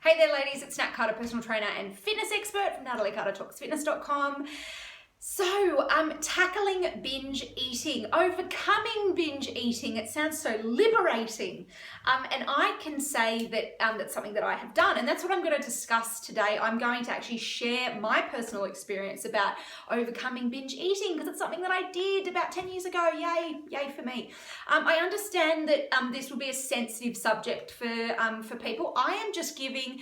Hey there ladies, it's Nat Carter, personal trainer and fitness expert from NatalieCarterTalksFitness.com. So, tackling binge eating, overcoming binge eating. It sounds so liberating. And I can say that that's something that I have done. And that's what I'm going to discuss today. I'm going to actually share my personal experience about overcoming binge eating because it's something that I did about 10 years ago. Yay for me. I understand that this will be a sensitive subject for people. I am just giving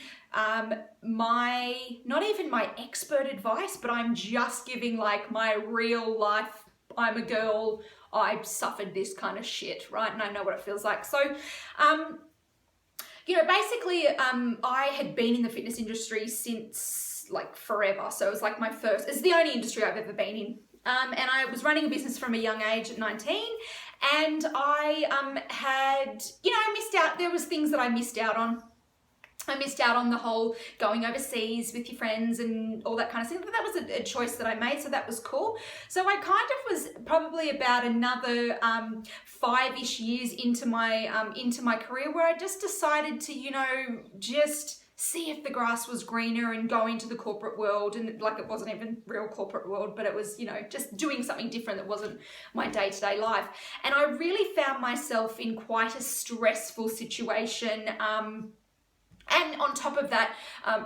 not even my expert advice, but I'm just giving like my real life, I'm a girl, I suffered this kind of shit, right? And I know what it feels like. So, basically, I had been in the fitness industry since like forever. So it was like it's the only industry I've ever been in. And I was running a business from a young age at 19, and I had, missed out. There was things that I missed out on. I missed out on the whole going overseas with your friends and all that kind of thing, but that was a choice that I made, so that was cool. So I kind of was probably about another 5-ish years into my career where I just decided to, just see if the grass was greener and go into the corporate world. And like, it wasn't even real corporate world, but it was, just doing something different that wasn't my day-to-day life. And I really found myself in quite a stressful situation. And on top of that,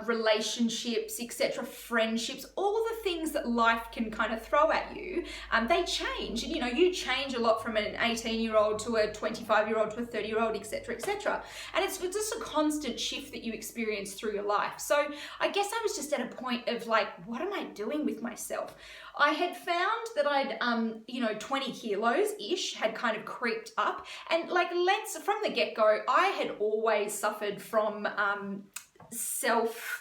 relationships, etc., friendships, all the things that life can kind of throw at you, they change. And, you change a lot from an 18-year-old to a 25-year-old to a 30-year-old, etc., etc. And it's just a constant shift that you experience through your life. So I guess I was just at a point of like, what am I doing with myself? I had found that I'd, 20 kilos-ish had kind of creeped up. And from the get-go, I had always suffered from self-body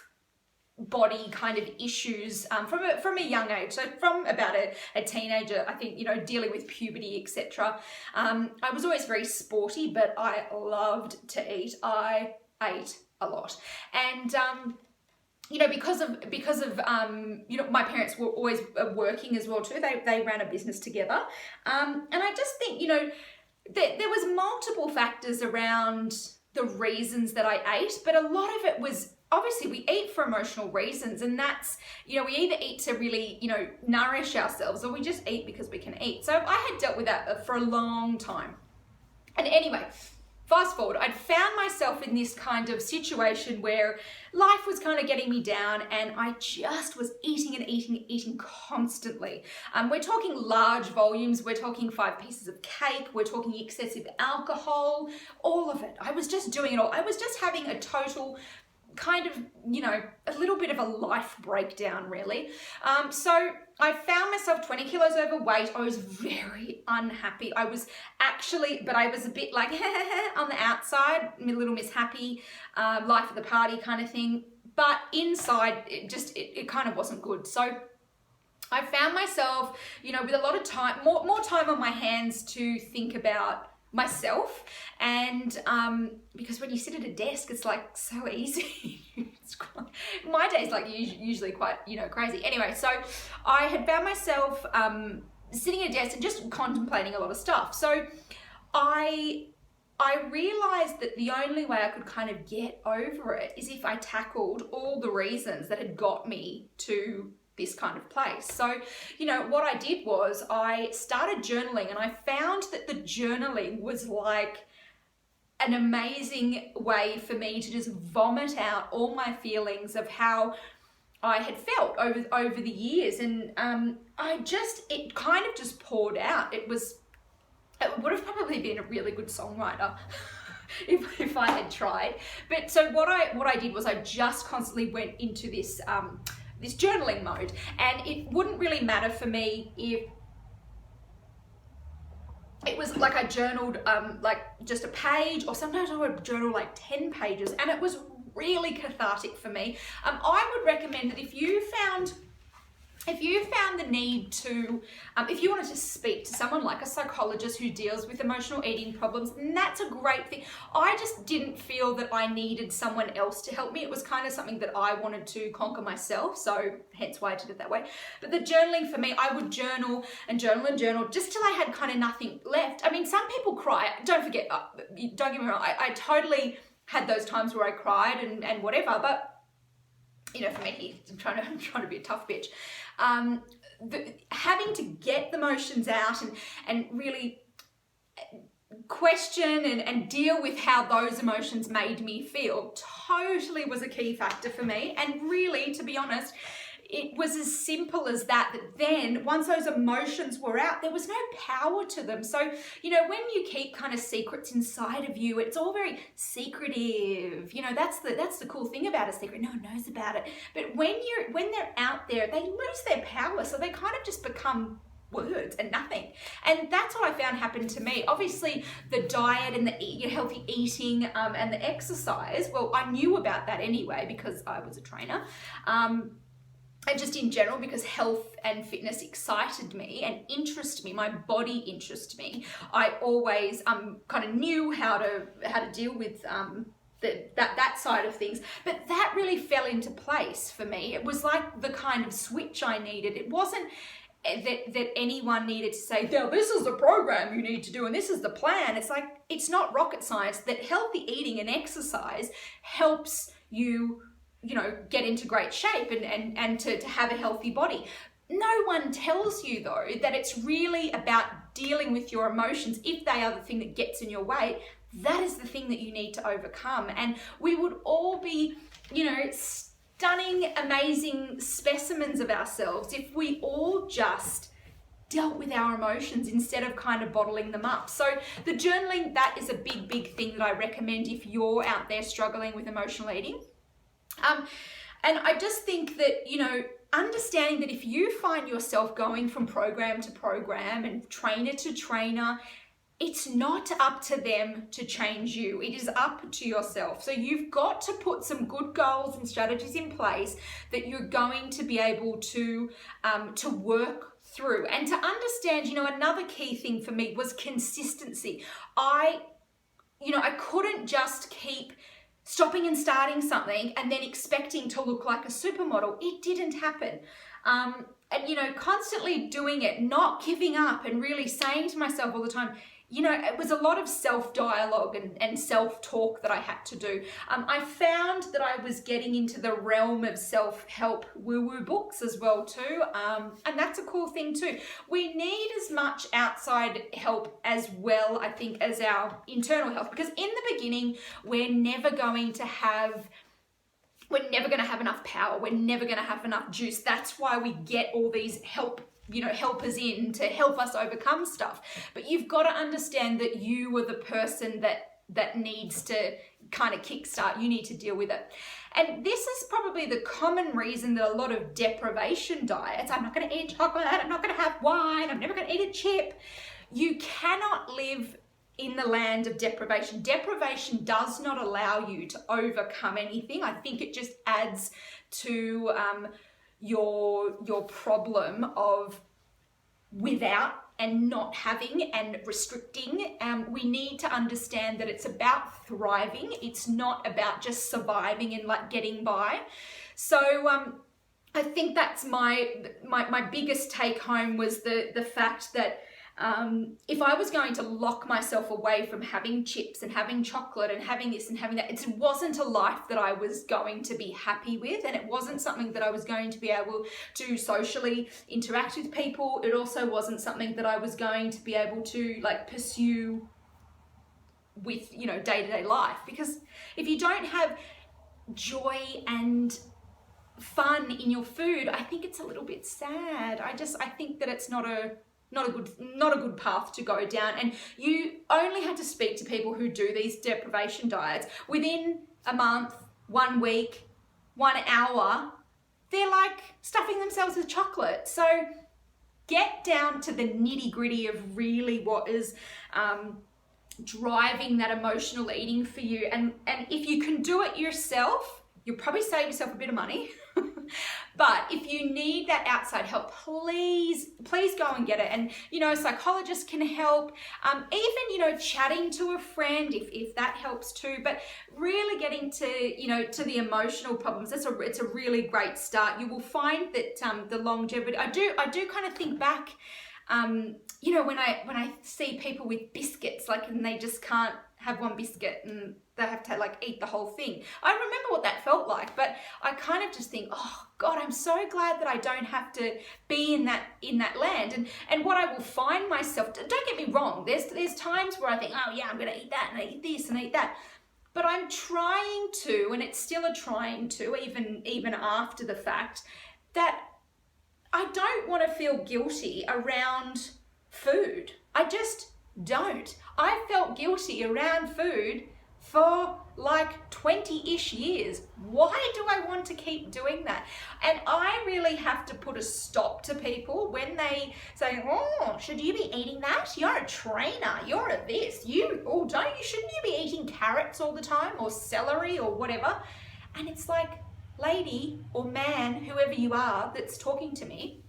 kind of issues from a young age. So from about a teenager, I think, dealing with puberty, etc. I was always very sporty, but I loved to eat. I ate a lot. And, because of my parents were always working as well too. They ran a business together. And I just think, there was multiple factors around the reasons that I ate, but a lot of it was, obviously we eat for emotional reasons, and that's, we either eat to really, nourish ourselves, or we just eat because we can eat. So I had dealt with that for a long time. And anyway, fast forward, I'd found myself in this kind of situation where life was kind of getting me down, and I just was eating constantly. We're talking large volumes, we're talking 5 pieces of cake, we're talking excessive alcohol, all of it. I was just doing it all. I was just having a total kind of, a little bit of a life breakdown, really. So I found myself 20 kilos overweight. I was very unhappy. I was a bit like on the outside, a little Miss Happy, life of the party kind of thing. But inside, it kind of wasn't good. So I found myself, with a lot of time, more time on my hands to think about myself. And because when you sit at a desk, it's like so easy. My day's like usually quite crazy. Anyway, so I had found myself sitting at a desk and just contemplating a lot of stuff. So I realized that the only way I could kind of get over it is if I tackled all the reasons that had got me to this kind of place. So, what I did was I started journaling, and I found that the journaling was like an amazing way for me to just vomit out all my feelings of how I had felt over the years. And it kind of just poured out. It would have probably been a really good songwriter if I had tried. But so what I did was I just constantly went into this journaling mode, and it wouldn't really matter for me if it was like I journaled like just a page, or sometimes I would journal like 10 pages, and it was really cathartic for me. I would recommend that if you found the need to, if you wanted to speak to someone like a psychologist who deals with emotional eating problems, then that's a great thing. I just didn't feel that I needed someone else to help me. It was kind of something that I wanted to conquer myself, so hence why I did it that way. But the journaling for me, I would journal and journal and journal just till I had kind of nothing left. I mean, some people cry. Don't forget, don't get me wrong, I totally had those times where I cried and whatever, but you know, for me, I'm trying to be a tough bitch. Having to get the emotions out and really question and deal with how those emotions made me feel totally was a key factor for me. And really, to be honest, it was as simple as that then once those emotions were out, there was no power to them. So, you know, when you keep kind of secrets inside of you, it's all very secretive. You know, that's the cool thing about a secret. No one knows about it. But when they're out there, they lose their power. So they kind of just become words and nothing. And that's what I found happened to me. Obviously, the diet and the healthy eating and the exercise, well, I knew about that anyway because I was a trainer. And just in general, because health and fitness excited me and interested me, my body interested me. I always kind of knew how to deal with that side of things. But that really fell into place for me. It was like the kind of switch I needed. It wasn't that anyone needed to say, now this is the program you need to do and this is the plan. It's like, it's not rocket science that healthy eating and exercise helps you, you know, get into great shape and to have a healthy body. No one tells you though that it's really about dealing with your emotions. If they are the thing that gets in your way, that is the thing that you need to overcome. And we would all be, you know, stunning, amazing specimens of ourselves if we all just dealt with our emotions instead of kind of bottling them up. So the journaling, that is a big thing that I recommend if you're out there struggling with emotional eating. And I just think that, you know, understanding that if you find yourself going from program to program and trainer to trainer, it's not up to them to change you. It is up to yourself. So you've got to put some good goals and strategies in place that you're going to be able to work through. And to understand, you know, another key thing for me was consistency. I couldn't just keep stopping and starting something and then expecting to look like a supermodel. It didn't happen. And, you know, constantly doing it, not giving up and really saying to myself all the time, you know, it was a lot of self-dialogue and self-talk that I had to do. I found that I was getting into the realm of self-help woo-woo books as well too. And that's a cool thing too. We need as much outside help as well, I think, as our internal health. Because in the beginning, we're never going to have enough power. We're never going to have enough juice. That's why we get all these helpers in to help us overcome stuff. But you've got to understand that you are the person that needs to kind of kickstart. You need to deal with it. And this is probably the common reason that a lot of deprivation diets, I'm not going to eat chocolate, I'm not going to have wine, I'm never going to eat a chip. You cannot live in the land of deprivation. Deprivation does not allow you to overcome anything. I think it just adds to your problem of without and not having and restricting. We need to understand that it's about thriving. It's not about just surviving and like getting by. So I think that's my biggest take home was the fact that if I was going to lock myself away from having chips and having chocolate and having this and having that, it wasn't a life that I was going to be happy with, and it wasn't something that I was going to be able to socially interact with people. It also wasn't something that I was going to be able to like pursue with, you know, day-to-day life. Because if you don't have joy and fun in your food, I think it's a little bit sad. I think that it's not a good path to go down. And you only have to speak to people who do these deprivation diets. Within a month, 1 week, 1 hour, they're like stuffing themselves with chocolate. So get down to the nitty gritty of really what is driving that emotional eating for you. And if you can do it yourself, you'll probably save yourself a bit of money. But if you need that outside help, please go and get it. And, you know, psychologists can help. Even, you know, chatting to a friend, if that helps too. But really getting to, you know, to the emotional problems, it's a really great start. You will find that the longevity, I do kind of think back, you know, when I see people with biscuits, like, and they just can't have one biscuit and they have to like eat the whole thing. I remember what that felt like, but I kind of just think, oh God, I'm so glad that I don't have to be in that land. And what I will find myself, don't get me wrong, there's times where I think, oh yeah, I'm gonna eat that and eat this and eat that. But I'm trying to, and it's still a trying to, even after the fact, that I don't want to feel guilty around food. I just don't. I felt guilty around food for like 20-ish years. Why do I want to keep doing that? And I really have to put a stop to people when they say, oh, should you be eating that? You're a trainer, you're a this, shouldn't you be eating carrots all the time or celery or whatever? And it's like, lady or man, whoever you are that's talking to me,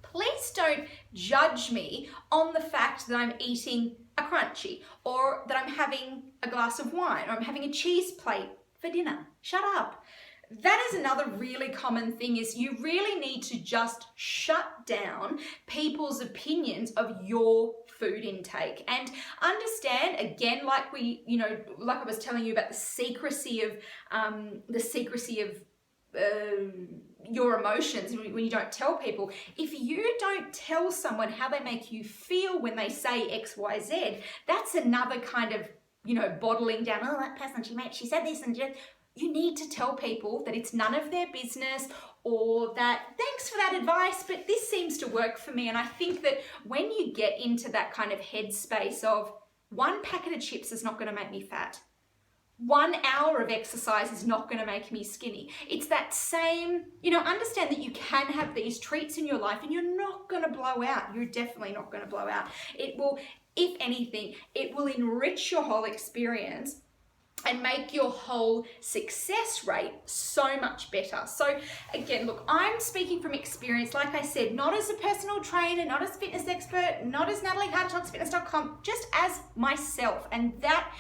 please don't judge me on the fact that I'm eating a crunchy or that I'm having a glass of wine or I'm having a cheese plate for dinner. Shut up. That is another really common thing, is you really need to just shut down people's opinions of your food intake and understand, again, like I was telling you about the secrecy of your emotions when you don't tell people. If you don't tell someone how they make you feel when they say X, Y, Z, that's another kind of, bottling down. Oh, that person, she said this, and you need to tell people that it's none of their business, or that thanks for that advice, but this seems to work for me. And I think that when you get into that kind of headspace of one packet of chips is not going to make me fat, 1 hour of exercise is not going to make me skinny. It's that same, understand that you can have these treats in your life and you're not going to blow out. You're definitely not going to blow out. It will, if anything, it will enrich your whole experience and make your whole success rate so much better. So again, look, I'm speaking from experience, like I said, not as a personal trainer, not as a fitness expert, not as Natalie HowToTalksFitness.com, just as myself. And that,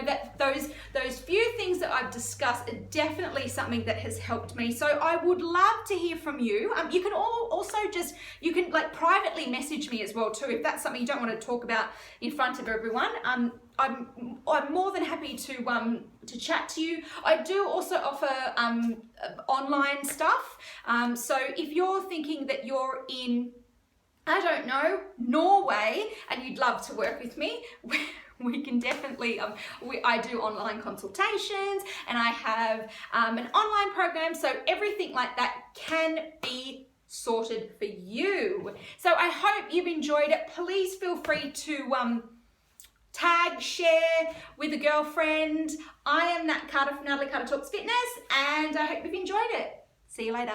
that those few things that I've discussed are definitely something that has helped me. So I would love to hear from you. You can you can like privately message me as well too, if that's something you don't want to talk about in front of everyone. I'm more than happy to chat to you. I do also offer online stuff. So if you're thinking that you're in, I don't know, Norway, and you'd love to work with me, we can definitely, I do online consultations, and I have an online program, so everything like that can be sorted for you. So I hope you've enjoyed it. Please feel free to tag, share with a girlfriend. I am Nat Carter from Natalie Carter Talks Fitness, and I hope you've enjoyed it. See you later.